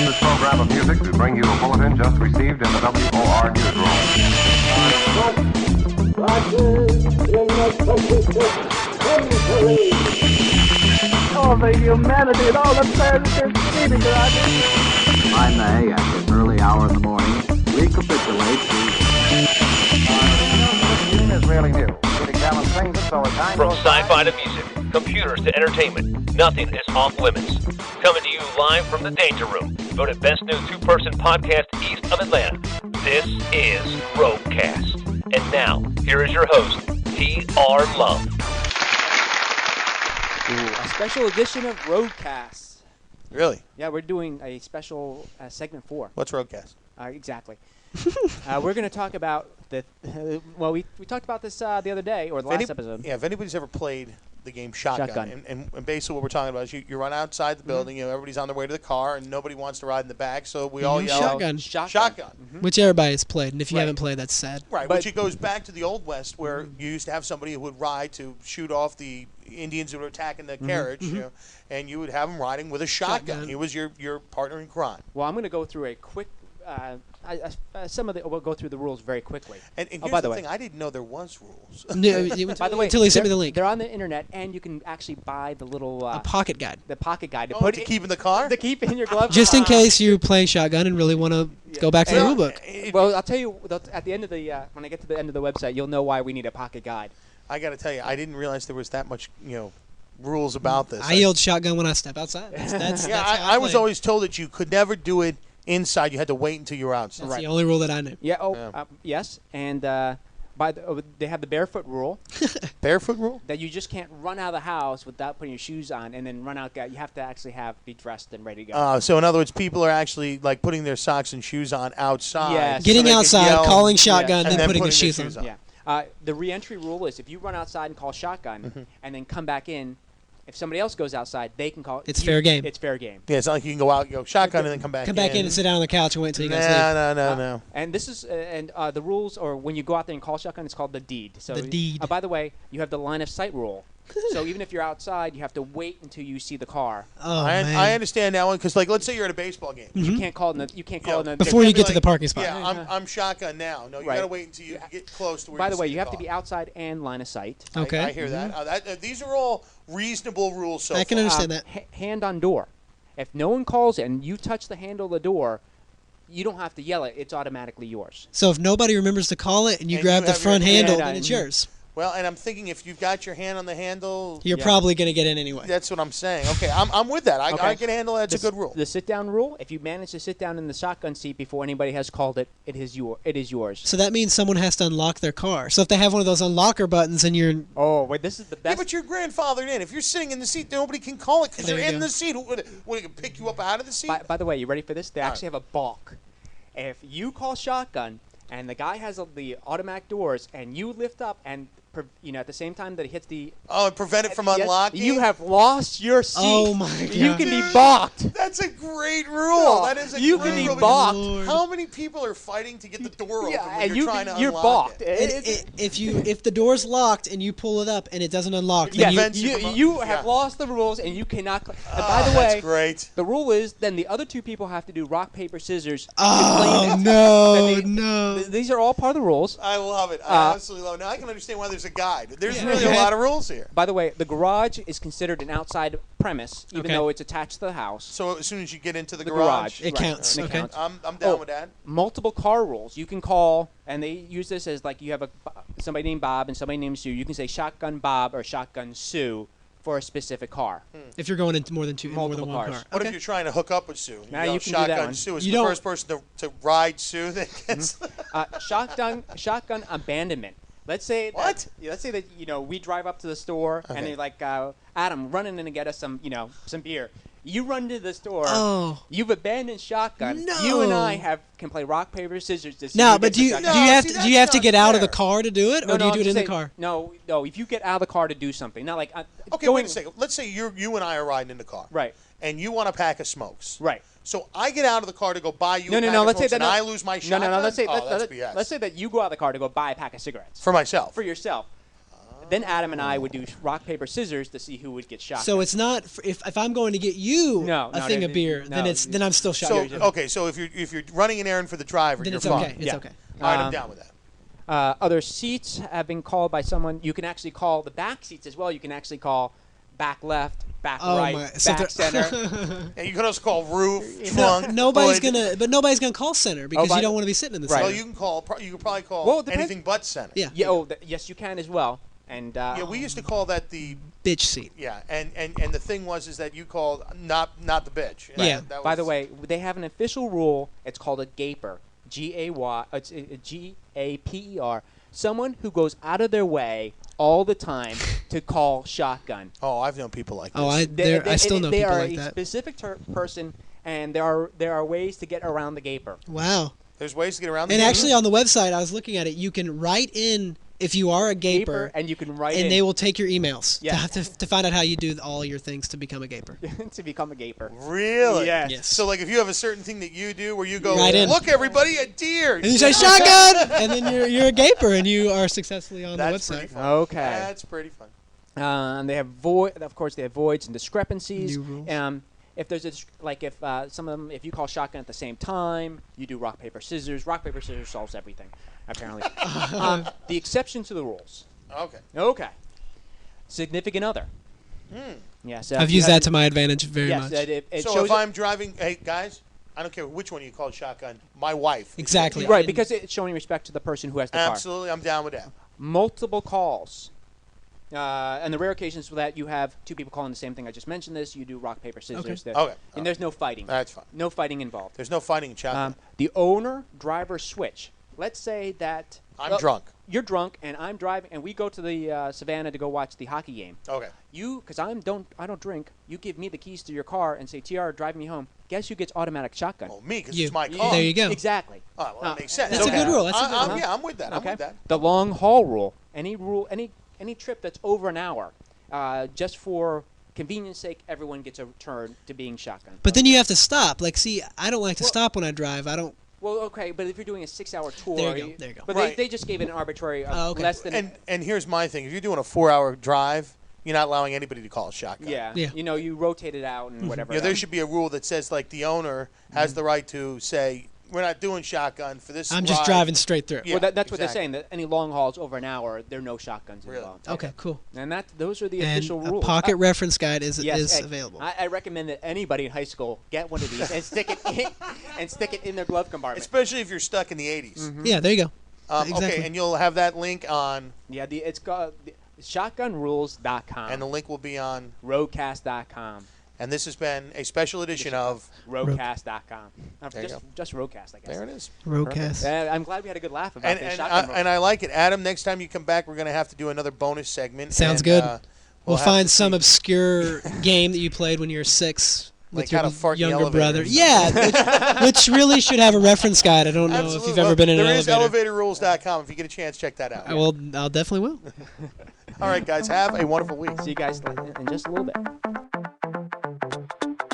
this program of music to bring you a bulletin just received in the WOR newsroom. All the humanity and all the pleasure feeling, Roger. I may, at this early hour in the morning, recapitulate Is really new. From sci-fi to music, computers to entertainment, nothing is off limits. Coming to you live from the Danger Room, voted best new two-person podcast east of Atlanta. This is RogueCast. And now, here is your host, T.R. Love. A special edition of RogueCast. Really? Yeah, we're doing a special segment 4. What's RogueCast? Exactly. We're going to talk about the. Well, we talked about this the other day or the last episode. Yeah, if anybody's ever played the game Shotgun. And basically what we're talking about is you run outside the building, you know, everybody's on their way to the car, and nobody wants to ride in the back, so we all yell, Shotgun. Shotgun. Which everybody has played, and if you haven't played, that's sad. Right, which it goes back to the Old West where you used to have somebody who would ride to shoot off the Indians who were attacking the carriage, you know, and you would have him riding with a shotgun. He was your partner in crime. Well, I'm going to go through a quick. We'll go through the rules very quickly. And here's by the the thing, I didn't know there was rules. By the way, until he sent me the link. They're on the internet, and you can actually buy the little A pocket guide. the pocket guide To keep in the car? to keep in your glove. Just in case you're playing shotgun and really want to go back to the rule book. Well, I'll tell you at the end of the when I get to the end of the website, you'll know why we need a pocket guide. I got to tell you, I didn't realize there was that much, rules about this. I yelled shotgun when I step outside. That's I was always told that you could never do it inside. You had to wait until you were outside. That's the only rule that I knew. Yeah. Yes, and they have the barefoot rule. Barefoot rule? That you just can't run out of the house without putting your shoes on, and then run out. You have to actually be dressed and ready to go. So in other words, people are actually like putting their socks and shoes on outside. Yes. Getting so outside, calling shotgun, and then putting the shoes on. Yeah. The re-entry rule is if you run outside and call shotgun, and then come back in. If somebody else goes outside, they can call it. It's fair game. It's fair game. Yeah, it's not like you can go out, go shotgun, and then come back in. Come back in and sit down on the couch and wait until you guys leave. No. And this is the rules, or when you go out there and call shotgun, it's called the deed. So the deed. By the way, you have the line of sight rule. So even if you're outside, you have to wait until you see the car. Oh, man. I understand that one because, like, let's say you're at a baseball game. You can't call it. You can't call it before you get to the parking spot. Yeah, I'm shotgun now. No, you got to wait until you get close to where. By the way, see you have car. to be outside and line of sight. Okay. I hear that. These are all reasonable rules. So I can understand that. Hand on door. If no one calls it and you touch the handle of the door, you don't have to yell it. It's automatically yours. So if nobody remembers to call it and you grab the front handle, then it's yours. Well, and I'm thinking if you've got your hand on the handle, you're probably going to get in anyway. That's what I'm saying. Okay, I'm with that. I can handle that. It's a good rule. The sit-down rule, if you manage to sit down in the shotgun seat before anybody has called it, it is yours. So that means someone has to unlock their car. So if they have one of those unlocker buttons and you're... Oh, wait, this is the best. Yeah, but you're grandfathered in. If you're sitting in the seat, nobody can call it because There you're you in go. the seat. What, they can pick you up out of the seat? By the way, you ready for this? They actually have a balk. If you call shotgun and the guy has the automatic doors and you lift up and... at the same time that he hits the... Oh, and prevent it from unlocking? You have lost your seat. Oh, my God. You can be balked. That's a great rule. That is a you great can be rule. balked. How many people are fighting to get the door open when you're trying to you're unlock balked. it? If the door's locked and you pull it up and it doesn't unlock, then you have lost the rules and you cannot... And by the way, that's great. The rule is then the other two people have to do rock, paper, scissors. Oh, no. These are all part of the rules. I love it. I absolutely love it. Now, I can understand why there's a guide. There's really a lot of rules here. By the way, the garage is considered an outside premise, even though it's attached to the house. So as soon as you get into the garage, it counts. It Okay. counts. I'm down with that. Multiple car rules. You can call, and they use this as like you have somebody named Bob and somebody named Sue. You can say shotgun Bob or shotgun Sue for a specific car. If you're going into more than one cars. car. What if you're trying to hook up with Sue? Now you can do that shotgun one. Sue is the first person to ride Sue that gets... Shotgun abandonment. Let's say that we drive up to the store and they're like, Adam, run in and get us some beer. You run to the store. Oh. You've abandoned shotgun. No. You and I can play rock, paper, scissors. To see No, who but gets do you the shotgun. have to get out of the fair. car to do it, or do you do it in the car? No. If you get out of the car to do something, not like Okay, wait a second. Let's say you and I are riding in the car. Right. And you want a pack of smokes. Right. So I get out of the car to go buy you a pack No. of Let's say smokes that and I lose my shotgun? No. Let's say that's BS. let's say that you go out of the car to go buy a pack of cigarettes For myself. for yourself. Then Adam and I would do rock, paper, scissors to see who would get shot. So it's not if I'm going to get you No, a thing of beer, then I'm still So shotgun. okay, so if you're running an errand for the driver, Then you're it's fine. okay. It's Yeah. okay. All right, I'm down with that. Other seats have been called by someone. You can actually call the back seats as well. You can actually call back left, back Oh right, my! So back center. And you can also call roof, trunk. Nobody's hood. nobody's gonna call center because by you the- don't want to be sitting in the Right. center. Well, you can probably call Well, it depends. anything but center. Yeah. Yeah. Yes, you can as well. And Yeah, we used to call that the Bitch seat. and the thing was that you called not the bitch. Yeah. That by was- the way, they have an official rule. It's called a gaper. G-A-Y. It's G-A-P-E-R. Someone who goes out of their way all the time to call shotgun. Oh, I've known people like this. Oh, I still know they people are like a that. specific person, and there are ways to get around the gaper. Wow. There's ways to get around. And the actually, on the website, I was looking at it. You can write in if you are a gaper, And you can write and in they will take your emails Yeah. to find out how you do all your things to become a gaper. to become a gaper. Really? Yes. Yes. So, like, if you have a certain thing that you do where you go, Right in. look, everybody, a deer. And you say shotgun, and then you're a gaper, and you are successfully on That's the pretty website. fun. Okay. That's pretty fun. And they have of course, they have voids and discrepancies. New rules. If there's if some of them, if you call shotgun at the same time, you do rock paper scissors. Rock paper scissors solves everything, apparently. The exception to the rules. Okay. Okay. Significant other. Yes. I've used that to my advantage very yes, much. It So shows if I'm driving, hey guys, I don't care which one you call shotgun. My wife. Exactly. right And- because it's showing respect to the person who has the car. Absolutely, I'm down with that. Multiple calls. And the rare occasions that you have two people calling the same thing, I just mentioned this, you do rock, paper, scissors. Okay. Okay. And there's no fighting. That's fine. No fighting involved. There's no fighting in shotgun. The owner-driver switch. Let's say that... I'm drunk. You're drunk, and I'm driving, and we go to the Savannah to go watch the hockey game. Okay. You, because I don't drink, you give me the keys to your car and say, TR, drive me home. Guess who gets automatic shotgun? Well, me, because You. it's my car. There you go. Exactly. Oh, well, that makes sense. That's a good rule. That's a good rule. Yeah, I'm with that. I'm Okay. with that. The long haul rule. Any trip that's over an hour, just for convenience sake, everyone gets a turn to being shotgun. But then you have to stop. Like, see, I don't like to stop when I drive. I don't. Well, okay, but if you're doing a 6-hour tour, There you go, there you go. But Right. they just gave it an arbitrary okay. less than. And here's my thing: if you're doing a 4-hour drive, you're not allowing anybody to call a shotgun. yeah, Yeah. you rotate it out and whatever. Yeah, there should be a rule that says like the owner has the right to say we're not doing shotgun for this. I'm just ride." driving straight through. Yeah. Well, that's what they're exactly. saying. That any long hauls over an hour, there are no shotguns Really? involved. Okay, cool. And those are the And official a rules. pocket reference guide is Yes, available. I recommend that anybody in high school get one of these and stick it in their glove compartment. Especially if you're stuck in the 80s. Yeah, there you go. Exactly. Okay, and you'll have that link on, Yeah, it's called shotgunrules.com. and the link will be on. RogueCast.com. And this has been a special edition of. RogueCast.com. There you go. Just RogueCast, I guess. There it is. RogueCast. I'm glad we had a good laugh about this And shotgun. I like it, Adam. Next time you come back, we're going to have to do another bonus segment. Sounds and, good. we'll We'll have find to some see- obscure game that you played when you were 6 with Like how to fart in the younger elevator brother. or something. Yeah, which really should have a reference guide. I don't know if you've ever been in an There is elevator. elevatorrules.com. If you get a chance, check that out. I'll definitely will. All right, guys. Have a wonderful week. See you guys in just a little bit.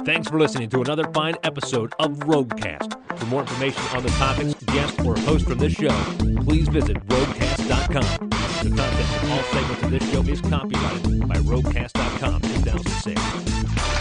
Thanks for listening to another fine episode of RogueCast. For more information on the topics, guests, or hosts from this show, please visit RogueCast.com. The content of all segments of this show is copyrighted by RogueCast.com 2006.